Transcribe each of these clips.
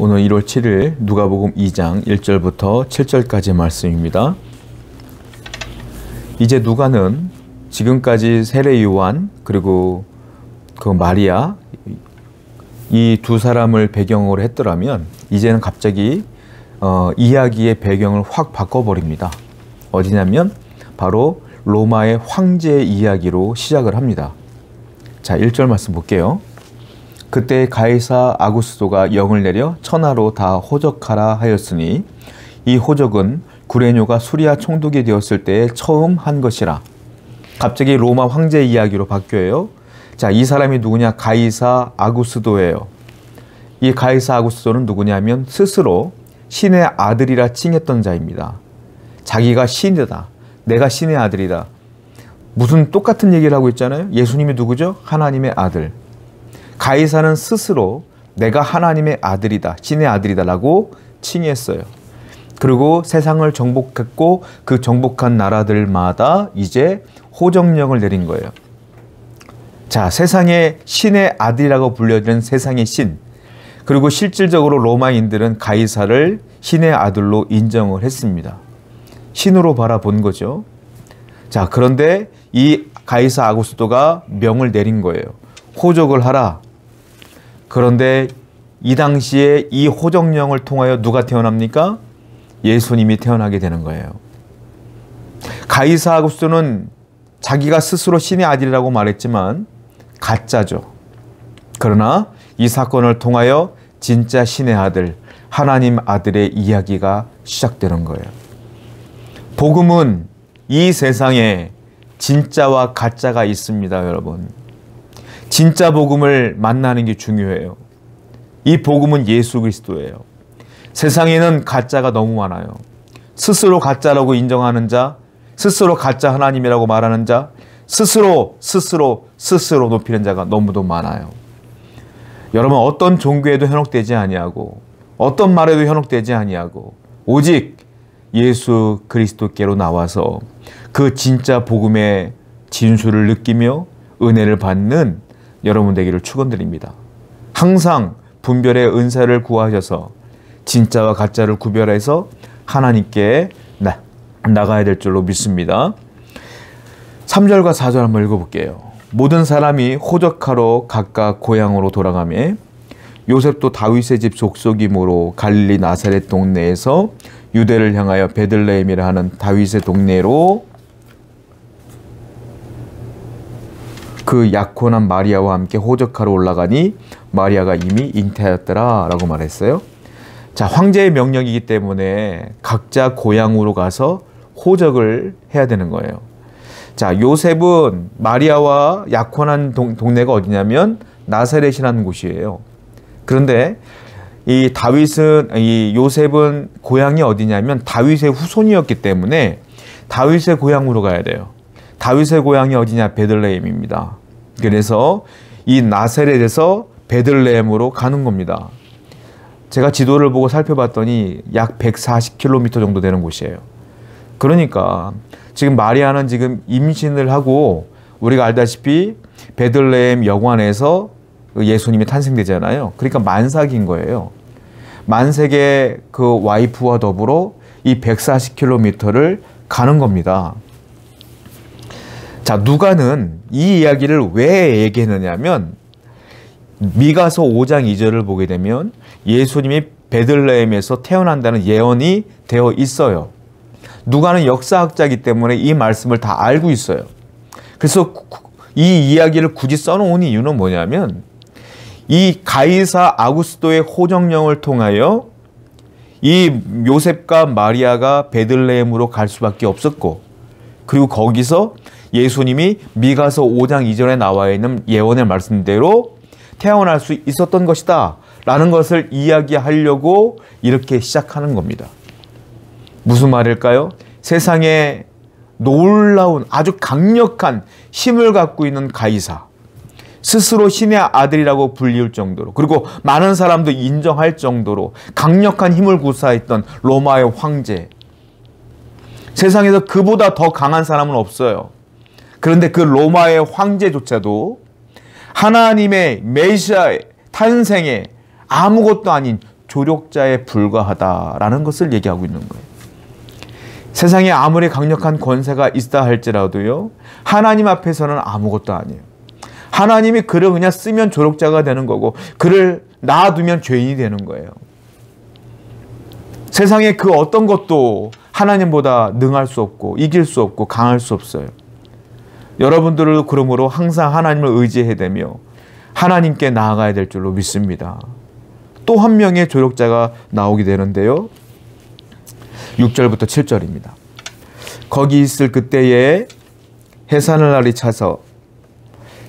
오늘 1월 7일 누가복음 2장 1절부터 7절까지 말씀입니다. 이제 누가는 지금까지 세례 요한 그리고 그 마리아 이 두 사람을 배경으로 했더라면 이제는 갑자기 이야기의 배경을 확 바꿔버립니다. 어디냐면 바로 로마의 황제의 이야기로 시작을 합니다. 자, 1절 말씀 볼게요. 그때 가이사 아구스도가 영을 내려 천하로 다 호적하라 하였으니 이 호적은 구레뇨가 수리아 총독이 되었을 때에 처음 한 것이라. 갑자기 로마 황제 이야기로 바뀌어요. 자, 이 사람이 누구냐? 가이사 아구스도예요. 이 가이사 아구스도는 누구냐면 스스로 신의 아들이라 칭했던 자입니다. 자기가 신이다. 내가 신의 아들이다. 무슨 똑같은 얘기를 하고 있잖아요. 예수님이 누구죠? 하나님의 아들. 가이사는 스스로 내가 하나님의 아들이다, 신의 아들이다 라고 칭했어요. 그리고 세상을 정복했고 그 정복한 나라들마다 이제 호정령을 내린 거예요. 자, 세상의 신의 아들이라고 불려지는 세상의 신. 그리고 실질적으로 로마인들은 가이사를 신의 아들로 인정을 했습니다. 신으로 바라본 거죠. 자, 그런데 이 가이사 아구스도가 명을 내린 거예요. 호적을 하라. 그런데 이 당시에 이 호정령을 통하여 누가 태어납니까? 예수님이 태어나게 되는 거예요. 가이사 아구스도는 자기가 스스로 신의 아들이라고 말했지만 가짜죠. 그러나 이 사건을 통하여 진짜 신의 아들, 하나님 아들의 이야기가 시작되는 거예요. 복음은 이 세상에 진짜와 가짜가 있습니다, 여러분. 진짜 복음을 만나는 게 중요해요. 이 복음은 예수 그리스도예요. 세상에는 가짜가 너무 많아요. 스스로 가짜라고 인정하는 자, 스스로 가짜 하나님이라고 말하는 자, 스스로 높이는 자가 너무도 많아요. 여러분, 어떤 종교에도 현혹되지 아니하고 어떤 말에도 현혹되지 아니하고 오직 예수 그리스도께로 나와서 그 진짜 복음의 진수를 느끼며 은혜를 받는 여러분 되기를 축원드립니다. 항상 분별의 은사를 구하셔서 진짜와 가짜를 구별해서 하나님께 나가야 될 줄로 믿습니다. 3절과 4절 한번 읽어볼게요. 모든 사람이 호적하러 각각 고향으로 돌아가매 요셉도 다윗의 집 족속이므로 갈릴리 나사렛 동네에서 유대를 향하여 베들레헴이라 하는 다윗의 동네로 그 약혼한 마리아와 함께 호적하러 올라가니 마리아가 이미 잉태하였더라 라고 말했어요. 자, 황제의 명령이기 때문에 각자 고향으로 가서 호적을 해야 되는 거예요. 자, 요셉은 마리아와 약혼한 동네가 어디냐면 나사렛이라는 곳이에요. 그런데 이 요셉은 고향이 어디냐면 다윗의 후손이었기 때문에 다윗의 고향으로 가야 돼요. 다윗의 고향이 어디냐? 베들레헴입니다. 그래서 이 나사렛에서 베들레헴으로 가는 겁니다. 제가 지도를 보고 살펴봤더니 약 140km 정도 되는 곳이에요. 그러니까 지금 마리아는 지금 임신을 하고 우리가 알다시피 베들레헴 여관에서 예수님이 탄생되잖아요. 그러니까 만삭인 거예요. 만삭의 그 와이프와 더불어 이 140km를 가는 겁니다. 자, 누가는 이 이야기를 왜 얘기했느냐면 미가서 5장 2절을 보게 되면 예수님이 베들레헴에서 태어난다는 예언이 되어 있어요. 누가는 역사학자이기 때문에 이 말씀을 다 알고 있어요. 그래서 이 이야기를 굳이 써놓은 이유는 뭐냐면 이 가이사 아구스도의 호정령을 통하여 이 요셉과 마리아가 베들레헴으로 갈 수밖에 없었고, 그리고 거기서 예수님이 미가서 5장 2절에 나와 있는 예언의 말씀대로 태어날 수 있었던 것이다 라는 것을 이야기하려고 이렇게 시작하는 겁니다. 무슨 말일까요? 세상에 놀라운 아주 강력한 힘을 갖고 있는 가이사, 스스로 신의 아들이라고 불리울 정도로, 그리고 많은 사람도 인정할 정도로 강력한 힘을 구사했던 로마의 황제, 세상에서 그보다 더 강한 사람은 없어요. 그런데 그 로마의 황제조차도 하나님의 메시아의 탄생에 아무것도 아닌 조력자에 불과하다라는 것을 얘기하고 있는 거예요. 세상에 아무리 강력한 권세가 있다 할지라도요, 하나님 앞에서는 아무것도 아니에요. 하나님이 그를 그냥 쓰면 조력자가 되는 거고, 그를 놔두면 죄인이 되는 거예요. 세상에 그 어떤 것도 하나님보다 능할 수 없고 이길 수 없고 강할 수 없어요. 여러분들을 그러므로 항상 하나님을 의지해야 되며 하나님께 나아가야 될 줄로 믿습니다. 또 한 명의 조력자가 나오게 되는데요. 6절부터 7절입니다. 거기 있을 그때에 해산을 날이 차서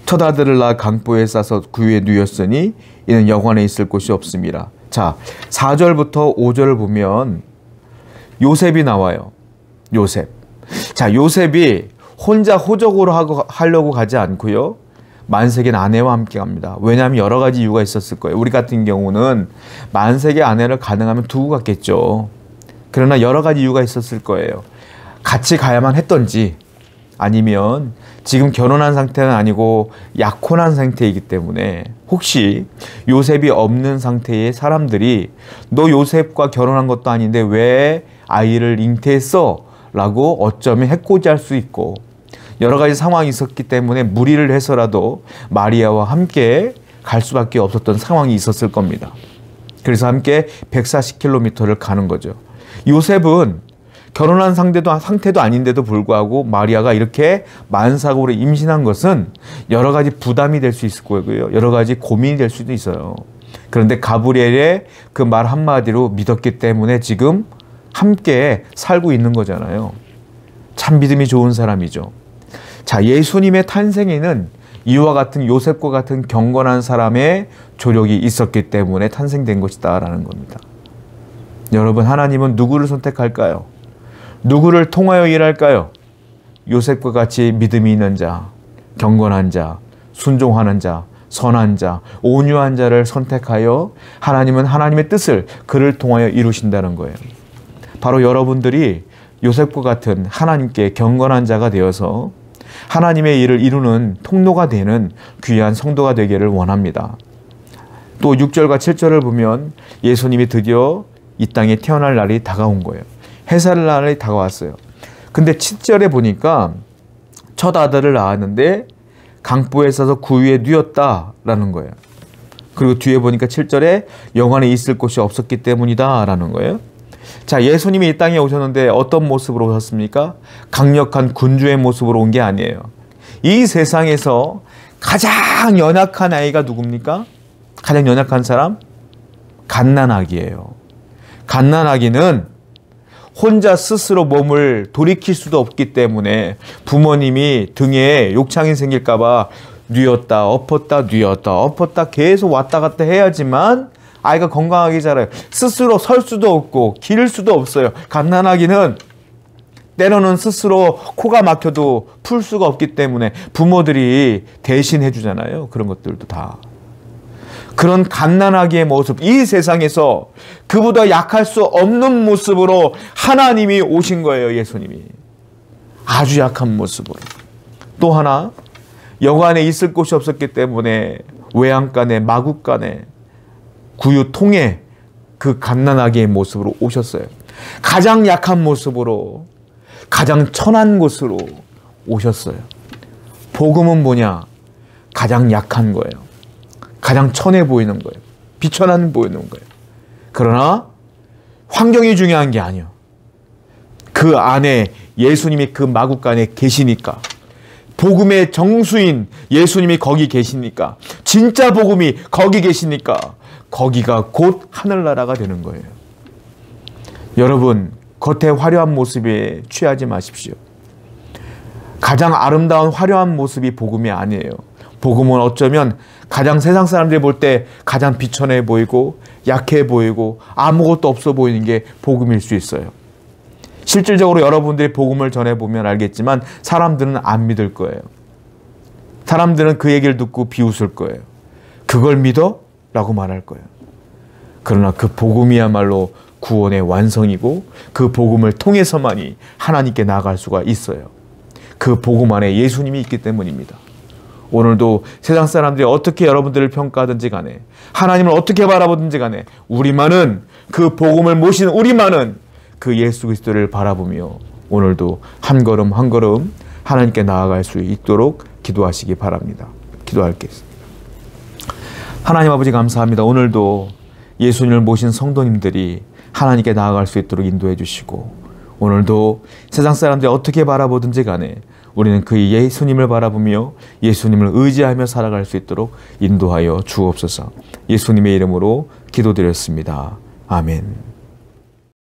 첫 아들을 낳아 강보에 싸서 구유에 누였으니 이는 영원에 있을 곳이 없습니다. 자, 4절부터 5절을 보면 요셉이 나와요. 요셉. 자, 요셉이 혼자 호적으로 하려고 가지 않고요, 만색의 아내와 함께 갑니다. 왜냐하면 여러 가지 이유가 있었을 거예요. 우리 같은 경우는 만색의 아내를 가능하면 두고 갔겠죠. 그러나 여러 가지 이유가 있었을 거예요. 같이 가야만 했던지, 아니면 지금 결혼한 상태는 아니고 약혼한 상태이기 때문에 혹시 요셉이 없는 상태의 사람들이 너 요셉과 결혼한 것도 아닌데 왜 아이를 잉태했어? 라고 어쩌면 해코지할 수 있고, 여러 가지 상황이 있었기 때문에 무리를 해서라도 마리아와 함께 갈 수밖에 없었던 상황이 있었을 겁니다. 그래서 함께 140km를 가는 거죠. 요셉은 결혼한 상태도 아닌데도 불구하고 마리아가 이렇게 만삭으로 임신한 것은 여러 가지 부담이 될 수 있을 거고요, 여러 가지 고민이 될 수도 있어요. 그런데 가브리엘의 그 말 한마디로 믿었기 때문에 지금 함께 살고 있는 거잖아요. 참 믿음이 좋은 사람이죠. 자, 예수님의 탄생에는 이와 같은 요셉과 같은 경건한 사람의 조력이 있었기 때문에 탄생된 것이다 라는 겁니다. 여러분, 하나님은 누구를 선택할까요? 누구를 통하여 일할까요? 요셉과 같이 믿음이 있는 자, 경건한 자, 순종하는 자, 선한 자, 온유한 자를 선택하여 하나님은 하나님의 뜻을 그를 통하여 이루신다는 거예요. 바로 여러분들이 요셉과 같은 하나님께 경건한 자가 되어서 하나님의 일을 이루는 통로가 되는 귀한 성도가 되기를 원합니다. 또 6절과 7절을 보면 예수님이 드디어 이 땅에 태어날 날이 다가온 거예요. 해산할 날이 다가왔어요. 근데 7절에 보니까 첫 아들을 낳았는데 강보에 싸서 구유에 누였다라는 거예요. 그리고 뒤에 보니까 7절에 영원에 있을 곳이 없었기 때문이다 라는 거예요. 자, 예수님이 이 땅에 오셨는데 어떤 모습으로 오셨습니까? 강력한 군주의 모습으로 온 게 아니에요. 이 세상에서 가장 연약한 아이가 누굽니까? 가장 연약한 사람? 갓난아기예요. 갓난아기는 혼자 스스로 몸을 돌이킬 수도 없기 때문에 부모님이 등에 욕창이 생길까 봐 뉘었다 엎었다 뉘었다 엎었다 계속 왔다 갔다 해야지만 아이가 건강하게 자라요. 스스로 설 수도 없고 기를 수도 없어요. 갓난아기는 때로는 스스로 코가 막혀도 풀 수가 없기 때문에 부모들이 대신 해주잖아요. 그런 것들도 다. 그런 갓난아기의 모습, 이 세상에서 그보다 약할 수 없는 모습으로 하나님이 오신 거예요. 예수님이 아주 약한 모습으로. 또 하나, 여관에 있을 곳이 없었기 때문에 외양간에 마구간에 구유통에 그 갓난아기의 모습으로 오셨어요. 가장 약한 모습으로, 가장 천한 곳으로 오셨어요. 복음은 뭐냐? 가장 약한 거예요. 가장 천해 보이는 거예요. 비천한 보이는 거예요. 그러나 환경이 중요한 게 아니에요. 그 안에 예수님이 그 마구간에 계시니까, 복음의 정수인 예수님이 거기 계시니까, 진짜 복음이 거기 계시니까 거기가 곧 하늘나라가 되는 거예요. 여러분, 겉의 화려한 모습에 취하지 마십시오. 가장 아름다운 화려한 모습이 복음이 아니에요. 복음은 어쩌면 가장 세상 사람들이 볼 때 가장 비천해 보이고 약해 보이고 아무것도 없어 보이는 게 복음일 수 있어요. 실질적으로 여러분들이 복음을 전해보면 알겠지만 사람들은 안 믿을 거예요. 사람들은 그 얘기를 듣고 비웃을 거예요. 그걸 믿어? 라고 말할 거예요. 그러나 그 복음이야말로 구원의 완성이고 그 복음을 통해서만이 하나님께 나아갈 수가 있어요. 그 복음 안에 예수님이 있기 때문입니다. 오늘도 세상 사람들이 어떻게 여러분들을 평가하든지 간에, 하나님을 어떻게 바라보든지 간에, 우리만은, 그 복음을 모신 우리만은 그 예수 그리스도를 바라보며 오늘도 한 걸음 한 걸음 하나님께 나아갈 수 있도록 기도하시기 바랍니다. 기도하겠습니다. 하나님 아버지 감사합니다. 오늘도 예수님을 모신 성도님들이 하나님께 나아갈 수 있도록 인도해 주시고, 오늘도 세상 사람들이 어떻게 바라보든지 간에 우리는 그 예수님을 바라보며 예수님을 의지하며 살아갈 수 있도록 인도하여 주옵소서. 예수님의 이름으로 기도드렸습니다. 아멘.